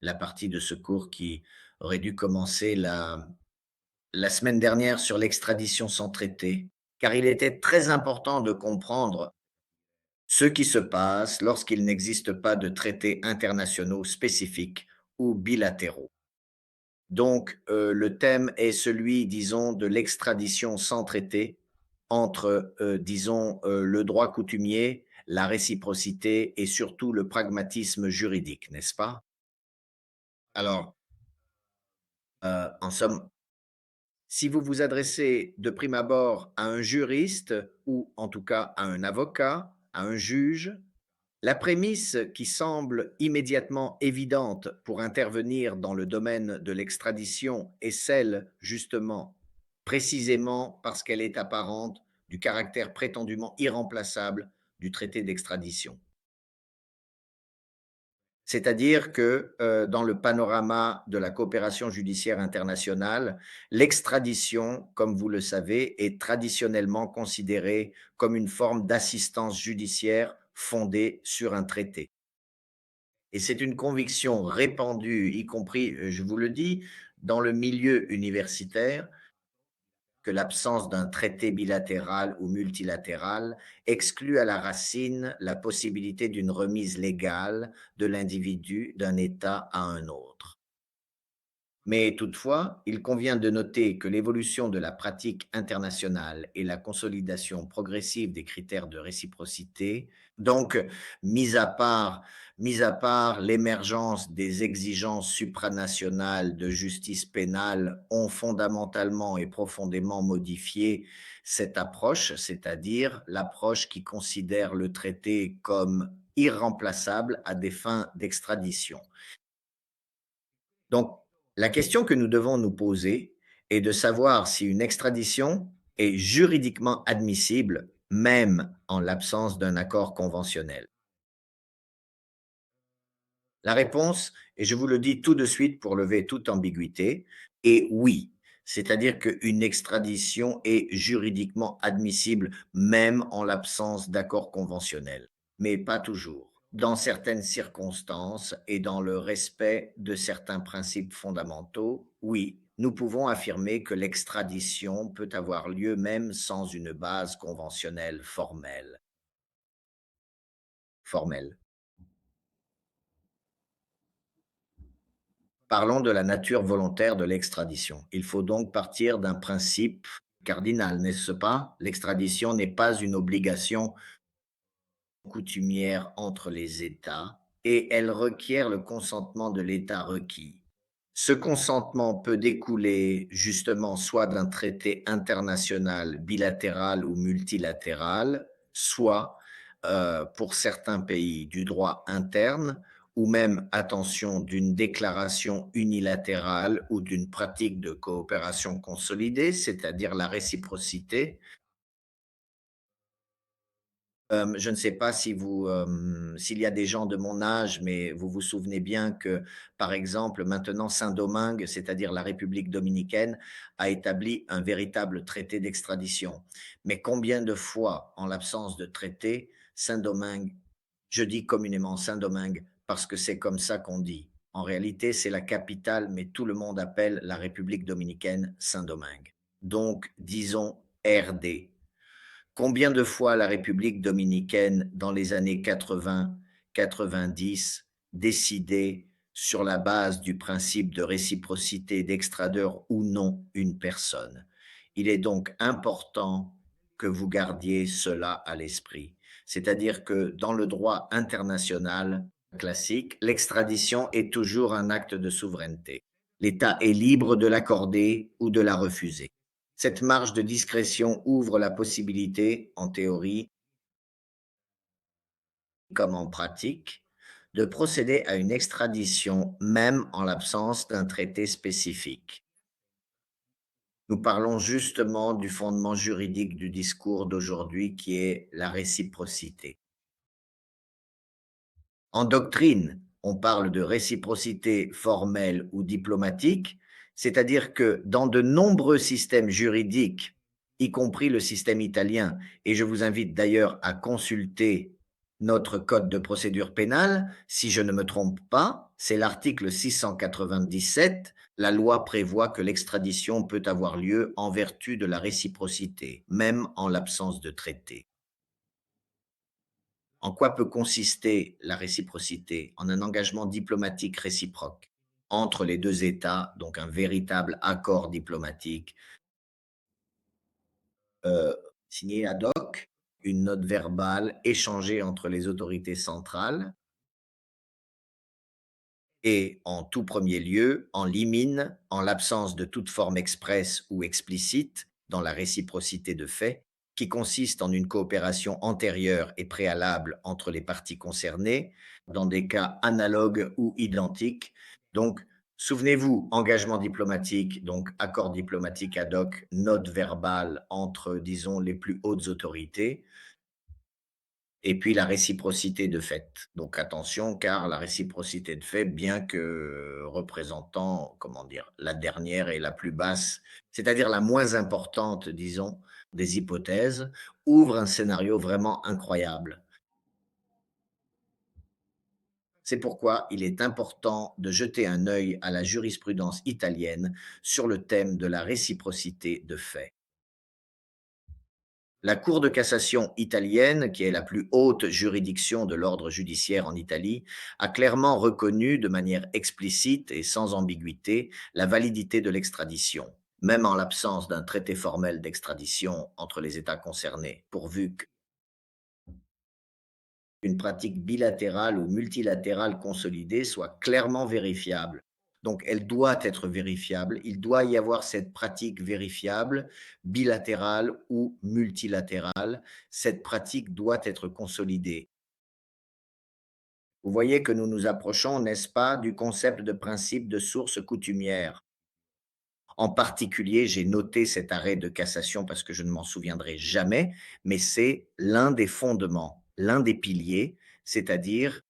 la partie de ce cours qui aurait dû commencer la semaine dernière sur l'extradition sans traité, car il était très important de comprendre ce qui se passe lorsqu'il n'existe pas de traités internationaux spécifiques ou bilatéraux. Donc, le thème est celui, disons, de l'extradition sans traité entre, disons, le droit coutumier, la réciprocité et surtout le pragmatisme juridique, n'est-ce pas? Alors, en somme, si vous vous adressez de prime abord à un juriste ou en tout cas à un avocat, à un juge, la prémisse qui semble immédiatement évidente pour intervenir dans le domaine de l'extradition est celle, justement, précisément parce qu'elle est apparente, du caractère prétendument irremplaçable du traité d'extradition. C'est-à-dire que, dans le panorama de la coopération judiciaire internationale, l'extradition, comme vous le savez, est traditionnellement considérée comme une forme d'assistance judiciaire fondée sur un traité. Et c'est une conviction répandue, y compris, je vous le dis, dans le milieu universitaire, que l'absence d'un traité bilatéral ou multilatéral exclut à la racine la possibilité d'une remise légale de l'individu d'un État à un autre. Mais toutefois, il convient de noter que l'évolution de la pratique internationale et la consolidation progressive des critères de réciprocité, donc mis à part, mis à part l'émergence des exigences supranationales de justice pénale, ont fondamentalement et profondément modifié cette approche, c'est-à-dire l'approche qui considère le traité comme irremplaçable à des fins d'extradition. Donc, la question que nous devons nous poser est de savoir si une extradition est juridiquement admissible, même en l'absence d'un accord conventionnel. La réponse, et je vous le dis tout de suite pour lever toute ambiguïté, est oui. C'est-à-dire qu'une extradition est juridiquement admissible, même en l'absence d'accord conventionnel, mais pas toujours. Dans certaines circonstances et dans le respect de certains principes fondamentaux, oui, nous pouvons affirmer que l'extradition peut avoir lieu même sans une base conventionnelle formelle. Formelle. Parlons de la nature volontaire de l'extradition. Il faut donc partir d'un principe cardinal, n'est-ce pas? L'extradition n'est pas une obligation coutumière entre les États et elle requiert le consentement de l'État requis. Ce consentement peut découler justement soit d'un traité international bilatéral ou multilatéral, soit, pour certains pays, du droit interne ou même, attention, d'une déclaration unilatérale ou d'une pratique de coopération consolidée, c'est-à-dire la réciprocité. Je ne sais pas si vous, s'il y a des gens de mon âge, mais vous vous souvenez bien que, par exemple, maintenant Saint-Domingue, c'est-à-dire la République dominicaine, a établi un véritable traité d'extradition. Mais combien de fois, en l'absence de traité, Saint-Domingue, je dis communément Saint-Domingue parce que c'est comme ça qu'on dit. En réalité, c'est la capitale, mais tout le monde appelle la République dominicaine Saint-Domingue. Donc, disons RD. Combien de fois la République dominicaine, dans les années 80-90, décidait, sur la base du principe de réciprocité d'extradeur ou non une personne? Il est donc important que vous gardiez cela à l'esprit. C'est-à-dire que dans le droit international classique, l'extradition est toujours un acte de souveraineté. L'État est libre de l'accorder ou de la refuser. Cette marge de discrétion ouvre la possibilité, en théorie comme en pratique, de procéder à une extradition même en l'absence d'un traité spécifique. Nous parlons justement du fondement juridique du discours d'aujourd'hui qui est la réciprocité. En doctrine, on parle de réciprocité formelle ou diplomatique, c'est-à-dire que dans de nombreux systèmes juridiques, y compris le système italien, et je vous invite d'ailleurs à consulter notre code de procédure pénale, si je ne me trompe pas, C'est l'article 697. La loi prévoit que l'extradition peut avoir lieu en vertu de la réciprocité, même en l'absence de traité. En quoi peut consister la réciprocité? En un engagement diplomatique réciproque entre les 2 États, donc un véritable accord diplomatique, heu, signé ad hoc, une note verbale échangée entre les autorités centrales et en tout premier lieu, en limine, en l'absence de toute forme expresse ou explicite, dans la réciprocité de fait, qui consiste en une coopération antérieure et préalable entre les parties concernées, dans des cas analogues ou identiques. Donc, souvenez-vous, engagement diplomatique, donc accord diplomatique ad hoc, note verbale entre, disons, les plus hautes autorités, et puis la réciprocité de fait. Donc attention, car la réciprocité de fait, bien que représentant, comment dire, la dernière et la plus basse, c'est-à-dire la moins importante, disons, des hypothèses, ouvre un scénario vraiment incroyable. C'est pourquoi il est important de jeter un œil à la jurisprudence italienne sur le thème de la réciprocité de fait. La Cour de cassation italienne, qui est la plus haute juridiction de l'ordre judiciaire en Italie, a clairement reconnu de manière explicite et sans ambiguïté la validité de l'extradition, même en l'absence d'un traité formel d'extradition entre les États concernés, pourvu qu'une pratique bilatérale ou multilatérale consolidée soit clairement vérifiable. Donc elle doit être vérifiable, il doit y avoir cette pratique vérifiable, bilatérale ou multilatérale. Cette pratique doit être consolidée. Vous voyez que nous nous approchons, n'est-ce pas, du concept de principe de source coutumière. En particulier, j'ai noté cet arrêt de cassation parce que je ne m'en souviendrai jamais, mais c'est l'un des fondements, l'un des piliers, c'est-à-dire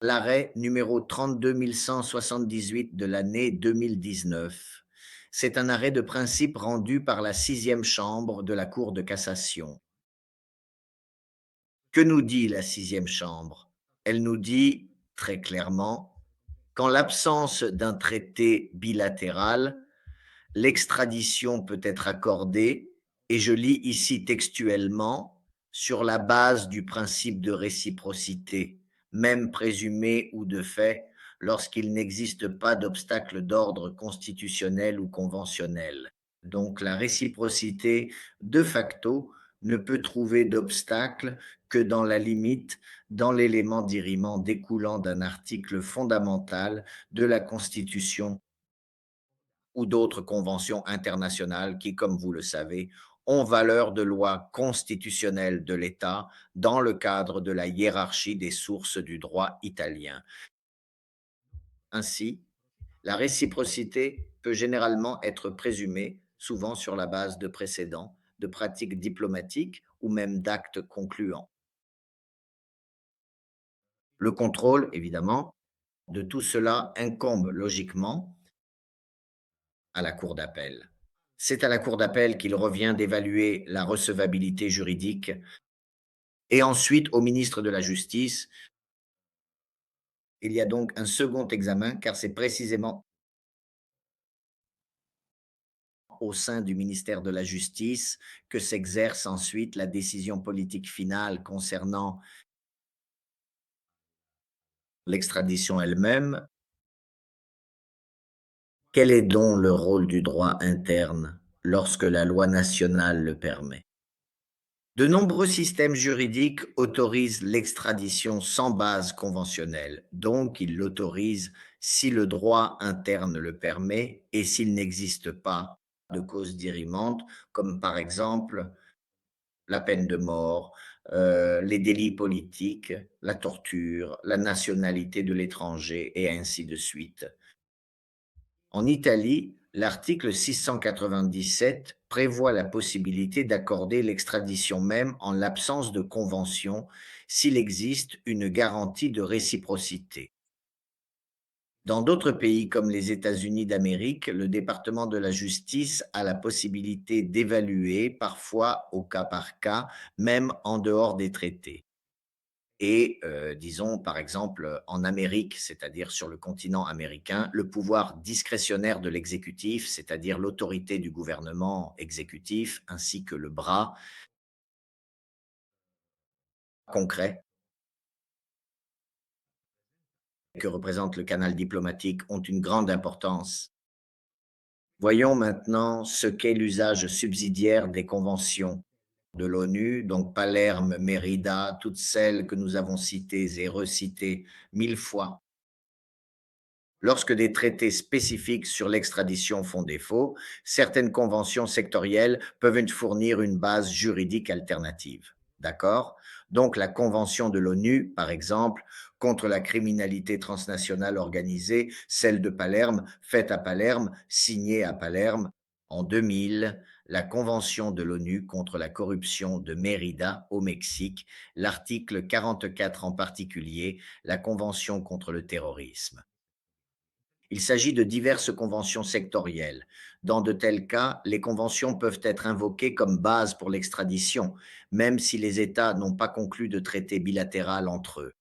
l'arrêt numéro 32 178 de l'année 2019. C'est un arrêt de principe rendu par la sixième chambre de la Cour de cassation. Que nous dit la sixième chambre? Elle nous dit très clairement qu'en l'absence d'un traité bilatéral, l'extradition peut être accordée, et je lis ici textuellement, sur la base du principe de réciprocité, même présumé ou de fait, lorsqu'il n'existe pas d'obstacle d'ordre constitutionnel ou conventionnel. Donc la réciprocité, de facto, ne peut trouver d'obstacle que dans la limite, dans l'élément dirimant découlant d'un article fondamental de la Constitution ou d'autres conventions internationales qui, comme vous le savez, ont valeur de loi constitutionnelle de l'État dans le cadre de la hiérarchie des sources du droit italien. Ainsi, la réciprocité peut généralement être présumée, souvent sur la base de précédents, de pratiques diplomatiques ou même d'actes concluants. Le contrôle, évidemment, de tout cela incombe logiquement à la cour d'appel. C'est à la cour d'appel qu'il revient d'évaluer la recevabilité juridique et ensuite au ministre de la Justice. Il y a donc un second examen car c'est précisément au sein du ministère de la Justice que s'exerce ensuite la décision politique finale concernant l'extradition elle-même. Quel est donc le rôle du droit interne lorsque la loi nationale le permet? De nombreux systèmes juridiques autorisent l'extradition sans base conventionnelle, donc ils l'autorisent si le droit interne le permet et s'il n'existe pas de cause dirimante, comme par exemple la peine de mort, les délits politiques, la torture, la nationalité de l'étranger et ainsi de suite. En Italie, l'article 697 prévoit la possibilité d'accorder l'extradition même en l'absence de convention s'il existe une garantie de réciprocité. Dans d'autres pays comme les États-Unis d'Amérique, le département de la justice a la possibilité d'évaluer, parfois au cas par cas, même en dehors des traités. et disons, par exemple, en Amérique, c'est-à-dire sur le continent américain, le pouvoir discrétionnaire de l'exécutif, c'est-à-dire l'autorité du gouvernement exécutif, ainsi que le bras concret que représente le canal diplomatique, ont une grande importance. Voyons maintenant ce qu'est l'usage subsidiaire des conventions de l'ONU, donc Palerme, Mérida, toutes celles que nous avons citées et recitées 1000 fois. Lorsque des traités spécifiques sur l'extradition font défaut, certaines conventions sectorielles peuvent fournir une base juridique alternative. D'accord? Donc la Convention de l'ONU, par exemple, contre la criminalité transnationale organisée, celle de Palerme, faite à Palerme, signée à Palerme en 2000, la Convention de l'ONU contre la corruption de Mérida au Mexique, l'article 44 en particulier, la Convention contre le terrorisme. Il s'agit de diverses conventions sectorielles. Dans de tels cas, les conventions peuvent être invoquées comme base pour l'extradition, même si les États n'ont pas conclu de traité bilatéral entre eux.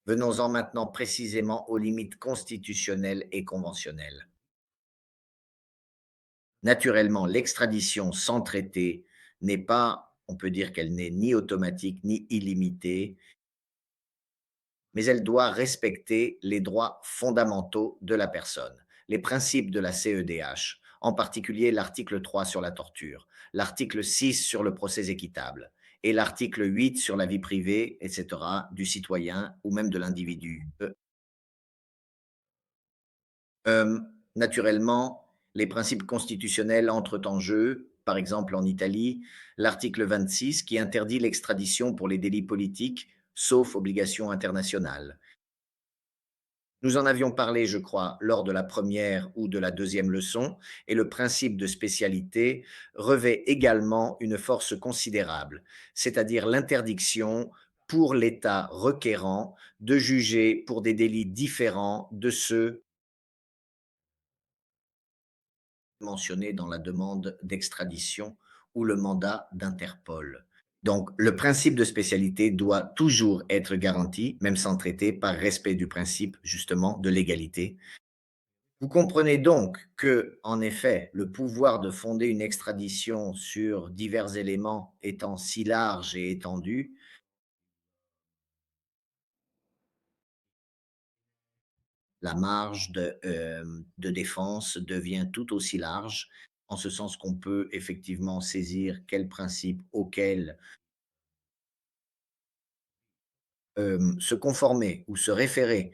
Venons-en maintenant précisément aux limites constitutionnelles et conventionnelles. Naturellement, l'extradition sans traité n'est pas, on peut dire qu'elle n'est ni automatique ni illimitée, mais elle doit respecter les droits fondamentaux de la personne, les principes de la CEDH, en particulier l'article 3 sur la torture, l'article 6 sur le procès équitable et l'article 8 sur la vie privée, etc., du citoyen ou même de l'individu. Euh, Naturellement, les principes constitutionnels entrent en jeu, par exemple en Italie, l'article 26 qui interdit l'extradition pour les délits politiques, sauf obligation internationale. Nous en avions parlé, je crois, lors de la première ou de la deuxième leçon, et le principe de spécialité revêt également une force considérable, c'est-à-dire l'interdiction pour l'État requérant de juger pour des délits différents de ceux mentionnés dans la demande d'extradition ou le mandat d'Interpol. Donc, le principe de spécialité doit toujours être garanti, même sans traité, par respect du principe justement de l'égalité. Vous comprenez donc que, en effet, le pouvoir de fonder une extradition sur divers éléments étant si large et étendu, la marge de défense devient tout aussi large, en ce sens qu'on peut effectivement saisir quel principe auquel se conformer ou se référer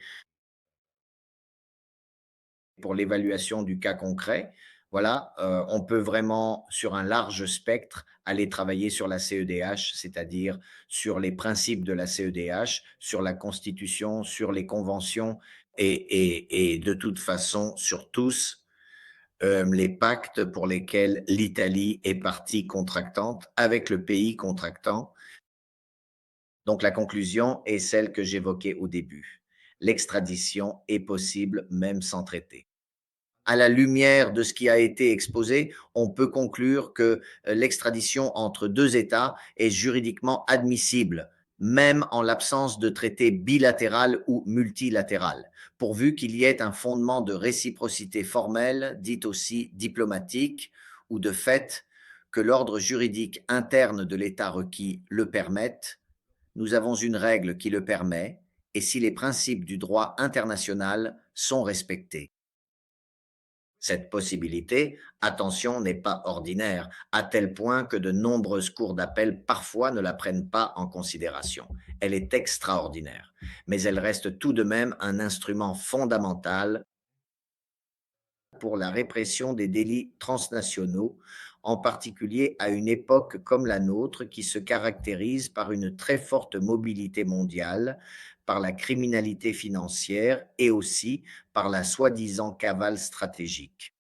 pour l'évaluation du cas concret. Voilà, on peut vraiment, sur un large spectre, aller travailler sur la CEDH, c'est-à-dire sur les principes de la CEDH, sur la Constitution, sur les conventions et de toute façon sur tous les pactes pour lesquels l'Italie est partie contractante avec le pays contractant. Donc la conclusion est celle que j'évoquais au début. L'extradition est possible même sans traité. À la lumière de ce qui a été exposé, on peut conclure que l'extradition entre deux États est juridiquement admissible, même en l'absence de traité bilatéral ou multilatéral, pourvu qu'il y ait un fondement de réciprocité formelle, dit aussi diplomatique, ou de fait que l'ordre juridique interne de l'État requis le permette. Nous avons une règle qui le permet, et si les principes du droit international sont respectés. Cette possibilité, attention, n'est pas ordinaire, à tel point que de nombreuses cours d'appel parfois ne la prennent pas en considération. Elle est extraordinaire, mais elle reste tout de même un instrument fondamental pour la répression des délits transnationaux, en particulier à une époque comme la nôtre qui se caractérise par une très forte mobilité mondiale, par la criminalité financière et aussi par la soi-disant cavale stratégique.